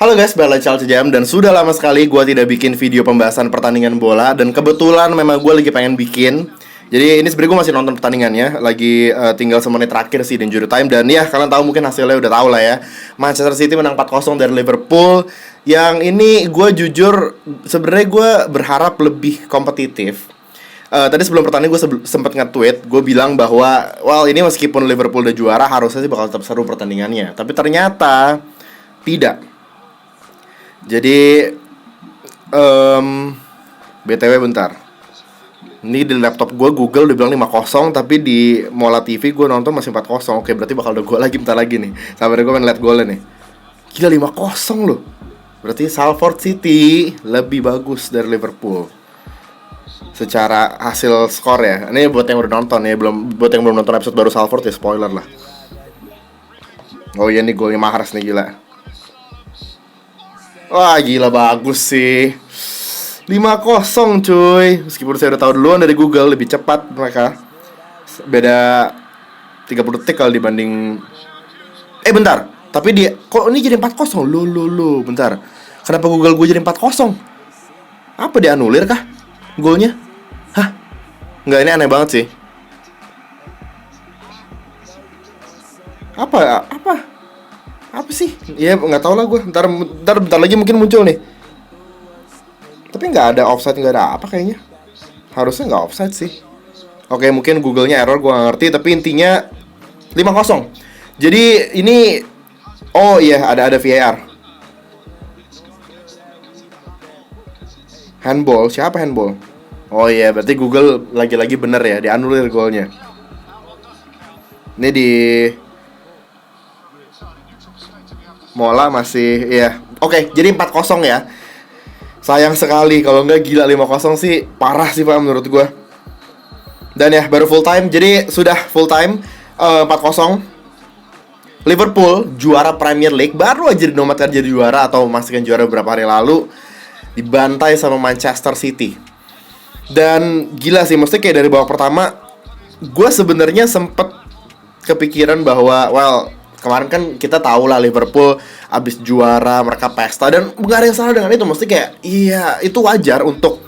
Halo guys, balik lagi Chelsea Jam. Dan sudah lama sekali gue tidak bikin video pembahasan pertandingan bola. Dan kebetulan memang gue lagi pengen bikin. Jadi ini sebenarnya gue masih nonton pertandingannya. Lagi tinggal semenit terakhir sih di injury time. Dan ya kalian tahu, mungkin hasilnya udah tahu lah ya. Manchester City menang 4-0 dari Liverpool. Yang ini gue jujur sebenarnya gue berharap lebih kompetitif. Tadi sebelum pertandingan gue sempat nge-tweet. Gue bilang bahwa ini meskipun Liverpool udah juara, harusnya sih bakal tetap seru pertandingannya. Tapi ternyata tidak. Jadi BTW bentar. Ini di laptop gue Google udah bilang 5-0, tapi di Mola TV gue nonton masih 4-0. Oke, berarti bakal ada gol lagi bentar lagi nih. Sabar, gue pengen liat golnya nih. Gila, 5-0 loh. Berarti Salford City lebih bagus dari Liverpool secara hasil skor ya. Ini buat yang udah nonton ya, buat yang belum nonton episode baru Salford ya, spoiler lah. Oh iya, nih golnya Mahrez nih, gila. Wah, gila bagus sih. 5-0 cuy. Meskipun saya udah tahu duluan dari Google, lebih cepat mereka. Beda 30 detik kalau dibanding. Bentar. Tapi dia kok ini jadi 4-0? Loh. Bentar. Kenapa Google gue jadi 4-0? Apa dianulir kah golnya? Hah? Enggak, ini aneh banget sih. Apa sih? Ya nggak tahu lah gue. Bentar lagi mungkin muncul nih. Tapi nggak ada offside, nggak ada apa kayaknya. Harusnya nggak offside sih. Oke, mungkin Google-nya error, gue nggak ngerti. Tapi intinya 5-0. Jadi ini, oh iya, ada VAR. Handball, siapa handball? Oh iya, berarti Google lagi-lagi bener ya, dianulir golnya. Ini di Mola masih, iya. Oke, jadi 4-0 ya. Sayang sekali, kalau nggak gila 5-0 sih parah sih Pak menurut gue. Dan ya baru full time, jadi sudah full time 4-0. Liverpool juara Premier League, baru aja dinobatkan jadi juara atau memastikan juara beberapa hari lalu, dibantai sama Manchester City. Dan gila sih, mesti kayak dari babak pertama gue sebenarnya sempet kepikiran bahwa kemarin kan kita tahu lah Liverpool abis juara, mereka pesta. Dan gak ada yang salah dengan itu. Mesti kayak, iya itu wajar untuk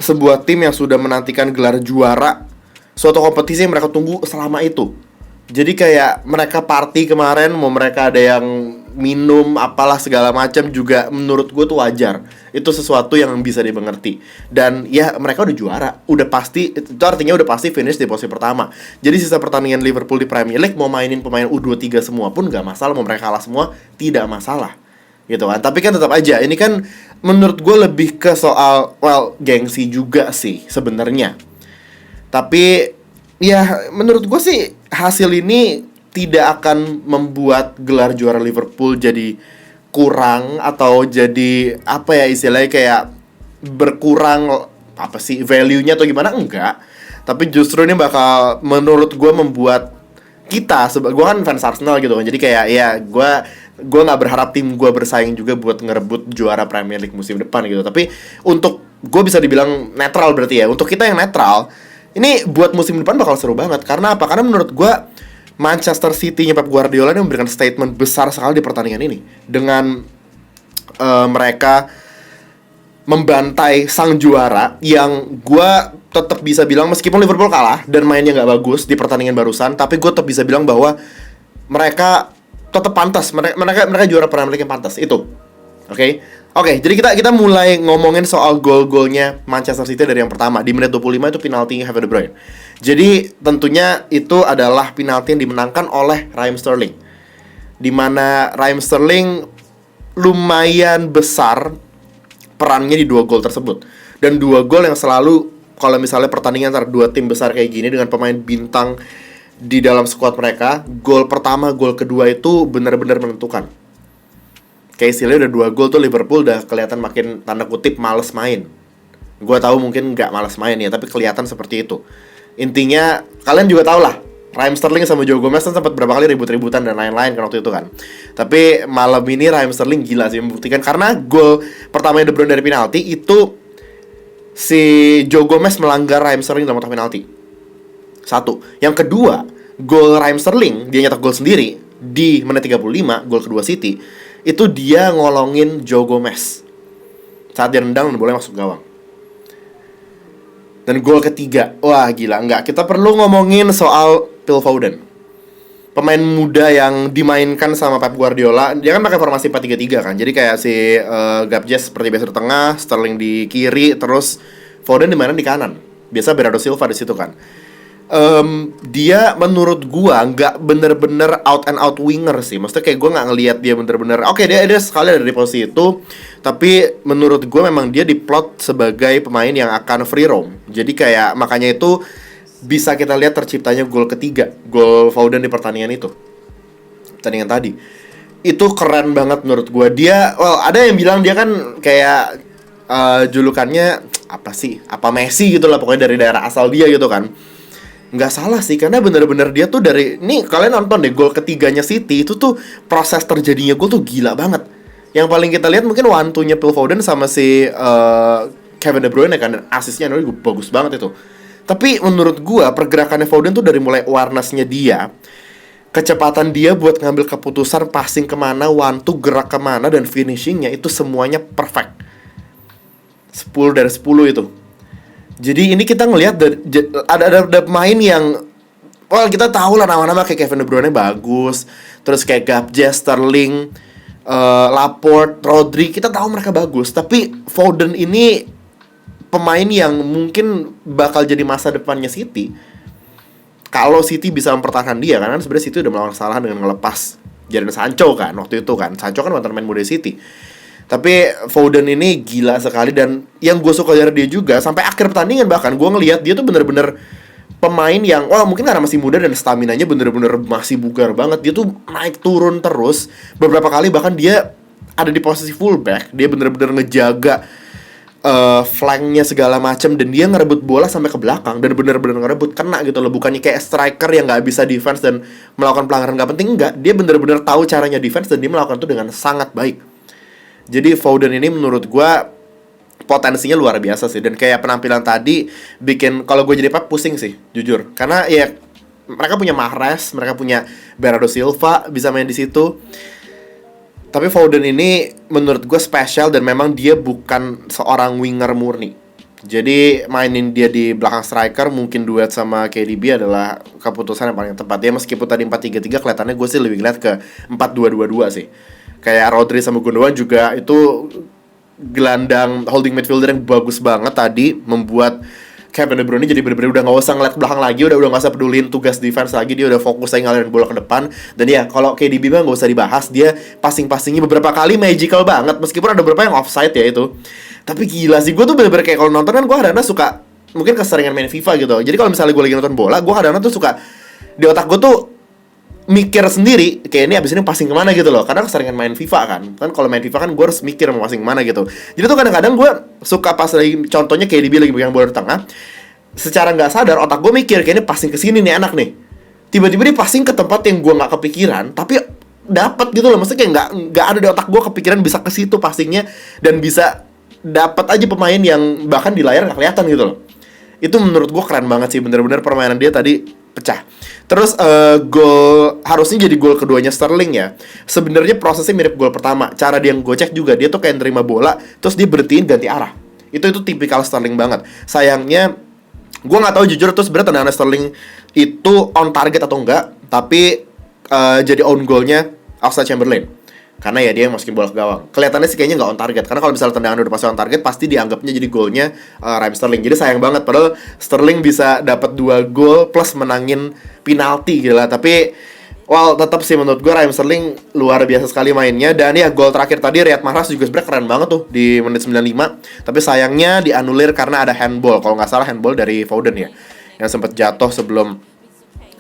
sebuah tim yang sudah menantikan gelar juara, suatu kompetisi yang mereka tunggu selama itu. Jadi kayak mereka party kemarin, mau mereka ada yang minum apalah segala macam, juga menurut gue tuh wajar. Itu sesuatu yang bisa dimengerti. Dan ya mereka udah juara, udah pasti, itu artinya udah pasti finish di posisi pertama. Jadi sisa pertandingan Liverpool di Premier League, mau mainin pemain U23 semua pun gak masalah, mau mereka kalah semua tidak masalah, gitu kan. Tapi kan tetap aja, ini kan menurut gue lebih ke soal gengsi juga sih sebenarnya. Tapi ya menurut gue sih hasil ini tidak akan membuat gelar juara Liverpool jadi kurang, atau jadi apa ya istilahnya, kayak berkurang apa sih value-nya atau gimana, enggak. Tapi justru ini bakal menurut gue membuat kita, gue kan fans Arsenal gitu kan, jadi kayak ya gue nggak berharap tim gue bersaing juga buat ngerebut juara Premier League musim depan gitu. Tapi untuk gue bisa dibilang netral berarti ya, untuk kita yang netral, ini buat musim depan bakal seru banget. Karena apa? Karena menurut gue Manchester City-nya Pep Guardiola ini memberikan statement besar sekali di pertandingan ini. Dengan mereka membantai sang juara, yang gue tetap bisa bilang meskipun Liverpool kalah dan mainnya gak bagus di pertandingan barusan, tapi gue tetap bisa bilang bahwa mereka tetap pantas. Mereka juara Premier League yang pantas. Itu Oke, jadi kita mulai ngomongin soal gol-golnya Manchester City dari yang pertama. Di menit 25 itu penaltinya Kevin De Bruyne. Jadi tentunya itu adalah penalti yang dimenangkan oleh Raheem Sterling, dimana Raheem Sterling lumayan besar perannya di dua gol tersebut. Dan dua gol yang selalu, kalau misalnya pertandingan antara dua tim besar kayak gini dengan pemain bintang di dalam skuad mereka, gol pertama, gol kedua itu benar-benar menentukan. Kayak istilahnya udah 2 gol tuh Liverpool udah kelihatan makin tanda kutip males main. Gue tahu mungkin nggak males main ya, tapi kelihatan seperti itu. Intinya kalian juga tahu lah, Raheem Sterling sama Joe Gomez kan sempat berapa kali ribut-ributan dan lain-lain kan waktu itu kan. Tapi malam ini Raheem Sterling gila sih membuktikan, karena gol pertama De Bruyne dari penalti itu si Joe Gomez melanggar Raheem Sterling dalam kotak penalti. Satu. Yang kedua, gol Raheem Sterling, dia nyetak gol sendiri di menit 35, gol kedua City. Itu dia ngolongin Joe Gomez saat dia nendang dan boleh masuk gawang. Dan gol ketiga, wah gila, enggak. Kita perlu ngomongin soal Phil Foden, pemain muda yang dimainkan sama Pep Guardiola. Dia kan pakai formasi 4-3-3 kan. Jadi kayak si Gabjes seperti biasa di tengah, Sterling di kiri, terus Foden dimainin di kanan. Biasa Bernardo Silva di situ kan. Dia menurut gua nggak bener-bener out and out winger sih. Maksudnya kayak gua nggak ngelihat dia bener-bener oke, dia sekali ada di posisi itu, tapi menurut gua memang dia diplot sebagai pemain yang akan free roam. Jadi kayak makanya itu bisa kita lihat terciptanya gol ketiga, gol Foden di pertandingan pertandingan tadi. Itu keren banget menurut gua. Dia, ada yang bilang dia kan kayak julukannya apa sih? Apa Messi gitu lah, pokoknya dari daerah asal dia gitu kan. Nggak salah sih, karena bener-bener dia tuh dari... Nih, kalian nonton deh, gol ketiganya City itu tuh proses terjadinya gol tuh gila banget. Yang paling kita lihat mungkin one-two-nya Phil Foden sama si Kevin De Bruyne kan. Asisnya bagus banget itu. Tapi menurut gua, pergerakannya Foden tuh dari mulai awareness-nya dia, kecepatan dia buat ngambil keputusan, passing kemana, one-two gerak kemana, dan finishingnya itu semuanya perfect. 10 dari 10 itu. Jadi ini kita ngelihat ada pemain yang kita tahu lah nama-nama kayak Kevin De Bruyne bagus, terus kayak Gabjes, Sterling, Laporte, Rodri, kita tahu mereka bagus. Tapi Foden ini pemain yang mungkin bakal jadi masa depannya City. Kalau City bisa mempertahankan dia, karena sebenarnya City udah melakukan kesalahan dengan ngelepas Jadon Sancho kan waktu itu kan. Sancho kan mantan main muda City. Tapi Foden ini gila sekali, dan yang gue suka dari dia juga sampai akhir pertandingan bahkan gue ngelihat dia tuh bener-bener pemain yang mungkin karena masih muda dan staminanya bener-bener masih bugar banget. Dia tuh naik turun terus beberapa kali, bahkan dia ada di posisi fullback, dia bener-bener ngejaga flanknya segala macam, dan dia ngerebut bola sampai ke belakang dan bener-bener ngerebut kena gitu loh. Bukannya kayak striker yang nggak bisa defense dan melakukan pelanggaran nggak penting, enggak. Dia bener-bener tahu caranya defense dan dia melakukan itu dengan sangat baik. Jadi Foden ini menurut gue potensinya luar biasa sih. Dan kayak penampilan tadi bikin, kalau gue jadi Pep pusing sih, jujur. Karena ya mereka punya Mahrez, mereka punya Bernardo Silva bisa main di situ. Tapi Foden ini menurut gue spesial, dan memang dia bukan seorang winger murni. Jadi mainin dia di belakang striker, mungkin duet sama KDB adalah keputusan yang paling tepat. Ya meskipun tadi 4-3-3, kelihatannya gue sih lebih ngeliat ke 4-2-2-2 sih. Kayak Rodri sama Gundogan juga itu gelandang holding midfielder yang bagus banget tadi, membuat Kevin De Bruyne jadi bener-bener udah gak usah ngeliat ke belakang lagi, udah gak usah pedulin tugas defense lagi, dia udah fokus aja ngalirin bola ke depan. Dan ya kalau KDB mah gak usah dibahas, dia passing-passingnya beberapa kali magical banget, meskipun ada beberapa yang offside ya itu. Tapi gila sih, gue tuh bener-bener kayak kalau nonton kan gue kadang-kadang suka, mungkin keseringan main FIFA gitu. Jadi kalau misalnya gue lagi nonton bola, gue kadang-kadang tuh suka, di otak gue tuh mikir sendiri, kayak ini abis ini passing kemana gitu loh. Karena keseringan main FIFA kan kalau main FIFA kan gue harus mikir mau passing kemana gitu. Jadi tuh kadang-kadang gue suka pas lagi, contohnya kayak dia lagi pegang bola di tengah, secara nggak sadar otak gue mikir kayak ini passing ke sini nih anak nih. Tiba-tiba dia passing ke tempat yang gue nggak kepikiran, tapi dapat gitu loh. Maksudnya kayak nggak ada di otak gue kepikiran bisa ke situ passingnya, dan bisa dapat aja pemain yang bahkan di layar nggak kelihatan gitu loh. Itu menurut gue keren banget sih, bener-bener permainan dia tadi pecah. Terus gol harusnya jadi gol keduanya Sterling ya. Sebenarnya prosesnya mirip gol pertama. Cara dia ngegocek juga, dia tuh kayak nerima bola terus dia berhentiin ganti arah. Itu tipikal Sterling banget. Sayangnya gue nggak tahu jujur tuh sebenarnya tendangan Sterling itu on target atau enggak, tapi jadi own goalnya Oxlade-Chamberlain. Karena ya dia yang masukin bola ke gawang. Kelihatannya sih kayaknya nggak on target. Karena kalau misalnya tendangan udah pasti on target, pasti dianggapnya jadi golnya Raheem Sterling. Jadi sayang banget. Padahal Sterling bisa dapat 2 gol plus menangin penalti gila. Tapi tetap sih menurut gue Raheem Sterling luar biasa sekali mainnya. Dan ya gol terakhir tadi Riyad Mahrez juga sebenarnya keren banget tuh di menit 95. Tapi sayangnya dianulir karena ada handball. Kalau nggak salah handball dari Foden ya, yang sempat jatuh sebelum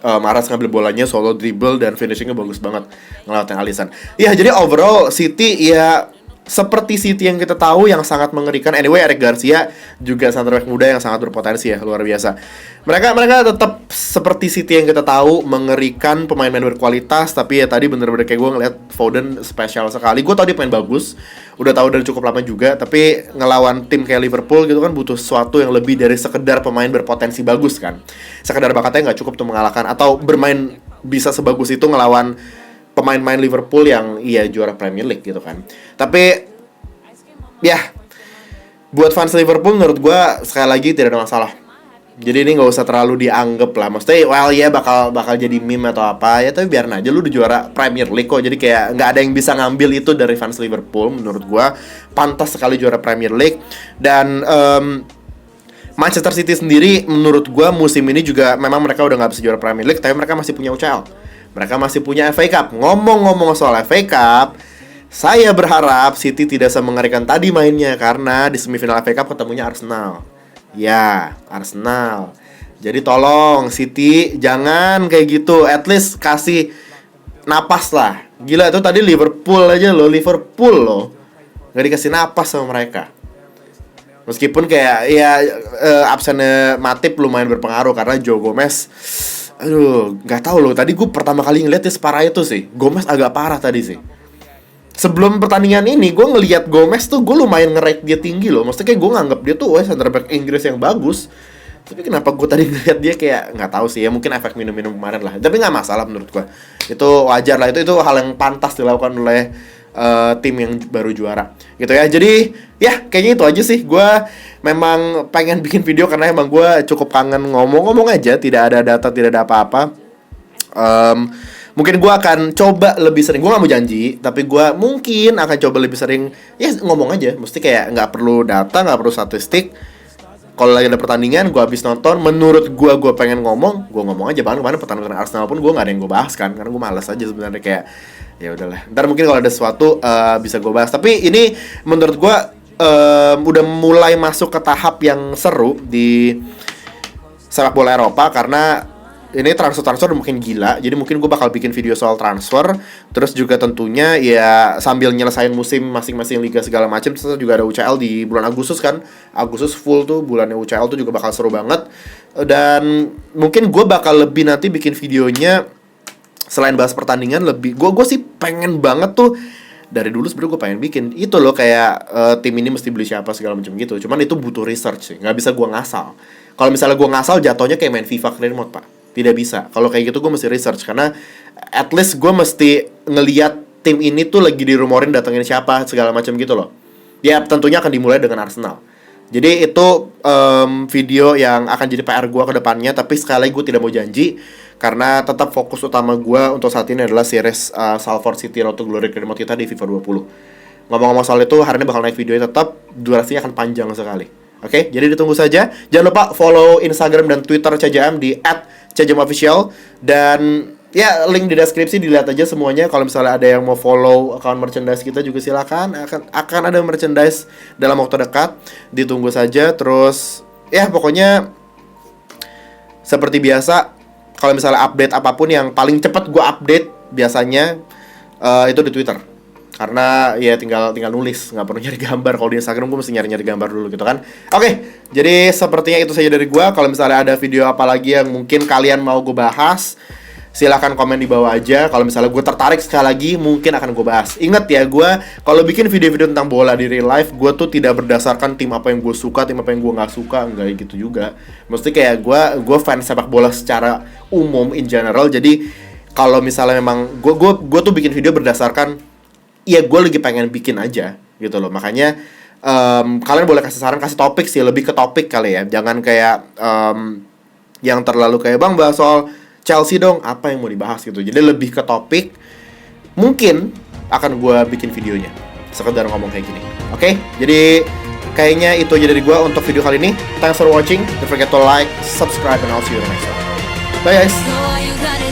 Mahrez ngambil bolanya, solo dribble, dan finishingnya bagus banget ngelawatin Alisson. Ya jadi overall City ya seperti City yang kita tahu yang sangat mengerikan. Anyway, Eric Garcia juga center back muda yang sangat berpotensi ya, luar biasa. Mereka tetap seperti City yang kita tahu, mengerikan, pemain-pemain berkualitas. Tapi ya tadi bener-bener kayak gue ngeliat Foden spesial sekali. Gue tau dia pemain bagus, udah tahu dari cukup lama juga. Tapi ngelawan tim kayak Liverpool gitu kan butuh sesuatu yang lebih dari sekedar pemain berpotensi bagus kan. Sekedar bakatnya nggak cukup untuk mengalahkan, atau bermain bisa sebagus itu ngelawan pemain-pemain Liverpool yang juara Premier League gitu kan. Tapi ya buat fans Liverpool menurut gue sekali lagi tidak ada masalah. Jadi ini nggak usah terlalu dianggap lah. Maksudnya bakal jadi meme atau apa ya, tapi biarin aja, lu udah juara Premier League kok. Jadi kayak nggak ada yang bisa ngambil itu dari fans Liverpool. Menurut gue pantas sekali juara Premier League. Dan Manchester City sendiri menurut gue musim ini juga memang mereka udah nggak bisa juara Premier League, tapi mereka masih punya UCL, mereka masih punya FA Cup. Ngomong-ngomong soal FA Cup, saya berharap City tidak semengerikan tadi mainnya, karena di semifinal FA Cup ketemunya Arsenal. Ya, Arsenal. Jadi tolong City jangan kayak gitu, at least kasih napas lah. Gila, itu tadi Liverpool loh nggak dikasih napas sama mereka. Meskipun kayak absennya Matip lumayan berpengaruh, karena Joe Gomez, aduh, nggak tahu loh. Tadi gue pertama kali ngeliat dia separah itu sih. Gomez agak parah tadi sih. Sebelum pertandingan ini gue ngeliat Gomez tuh, gue lumayan nge-rate dia tinggi loh. Maksudnya kayak gue nganggap dia tuh center back Inggris yang bagus. Tapi kenapa gue tadi ngeliat dia kayak nggak tahu sih ya, mungkin efek minum-minum kemarin lah. Tapi nggak masalah menurut gue. Itu wajar lah, itu hal yang pantas dilakukan oleh tim yang baru juara gitu ya. Jadi ya kayaknya itu aja sih. Gue memang pengen bikin video karena emang gue cukup kangen ngomong-ngomong aja, tidak ada data, tidak ada apa-apa. Mungkin gue akan coba lebih sering, gue gak mau janji, tapi gue mungkin akan coba lebih sering ya ngomong aja. Mesti kayak gak perlu data, gak perlu statistik. Kalau lagi ada pertandingan, gue habis nonton, menurut gue pengen ngomong, gue ngomong aja. Bahkan kemarin pertandingan Arsenal pun gue gak ada yang gue bahas kan, karena gue malas aja sebenarnya. Kayak ya udahlah, ntar mungkin kalau ada sesuatu bisa gue bahas. Tapi ini menurut gue udah mulai masuk ke tahap yang seru di sepak bola Eropa, karena ini transfer makin gila. Jadi mungkin gue bakal bikin video soal transfer. Terus juga tentunya ya sambil nyelesain musim masing-masing liga segala macam. Terus juga ada UCL di bulan Agustus kan. Agustus full tuh bulannya UCL tuh juga bakal seru banget. Dan mungkin gue bakal lebih nanti bikin videonya selain bahas pertandingan, lebih gue sih pengen banget tuh, dari dulu sebenarnya gue pengen bikin itu loh, kayak tim ini mesti beli siapa segala macam gitu. Cuman itu butuh research sih, nggak bisa gue ngasal. Kalau misalnya gue ngasal jatuhnya kayak main FIFA clear mode pak. Tidak bisa. Kalau kayak gitu gue mesti research, karena at least gue mesti ngeliat tim ini tuh lagi dirumorin datengin siapa segala macam gitu loh. Ya tentunya akan dimulai dengan Arsenal. Jadi itu video yang akan jadi PR gue ke depannya. Tapi sekali lagi gue tidak mau janji, karena tetap fokus utama gue untuk saat ini adalah series Salford City Road to Glory remote kita di FIFA 20. Ngomong-ngomong soal itu, hari ini bakal naik videonya, tetap durasinya akan panjang sekali. Oke, jadi ditunggu saja. Jangan lupa follow Instagram dan Twitter CJM di @CJMOfficial. Dan ya link di deskripsi, dilihat aja semuanya. Kalau misalnya ada yang mau follow account merchandise kita juga silakan. Akan ada merchandise dalam waktu dekat. Ditunggu saja. Terus ya pokoknya seperti biasa, kalau misalnya update apapun, yang paling cepat gue update biasanya itu di Twitter. Karena ya tinggal nulis, nggak perlu nyari gambar. Kalau di Instagram gue mesti nyari gambar dulu gitu kan. Oke, jadi sepertinya itu saja dari gue. Kalau misalnya ada video apa lagi yang mungkin kalian mau gue bahas, silahkan komen di bawah aja. Kalau misalnya gue tertarik sekali lagi, mungkin akan gue bahas. Ingat ya, gue kalau bikin video-video tentang bola di real life, gue tuh tidak berdasarkan tim apa yang gue suka, tim apa yang gue nggak suka, enggak gitu juga. Mesti kayak gue fans sepak bola secara umum in general. Jadi kalau misalnya memang gue tuh bikin video berdasarkan ya gue lagi pengen bikin aja gitu loh. Makanya kalian boleh kasih saran, kasih topik sih, lebih ke topik kali ya. Jangan kayak yang terlalu kayak bang bahas soal Chelsea dong, apa yang mau dibahas gitu. Jadi lebih ke topik. Mungkin akan gue bikin videonya sekedar ngomong kayak gini. Oke, jadi kayaknya itu aja dari gue untuk video kali ini. Thanks for watching. Don't forget to like, subscribe, and I'll see you in the next one. Bye guys.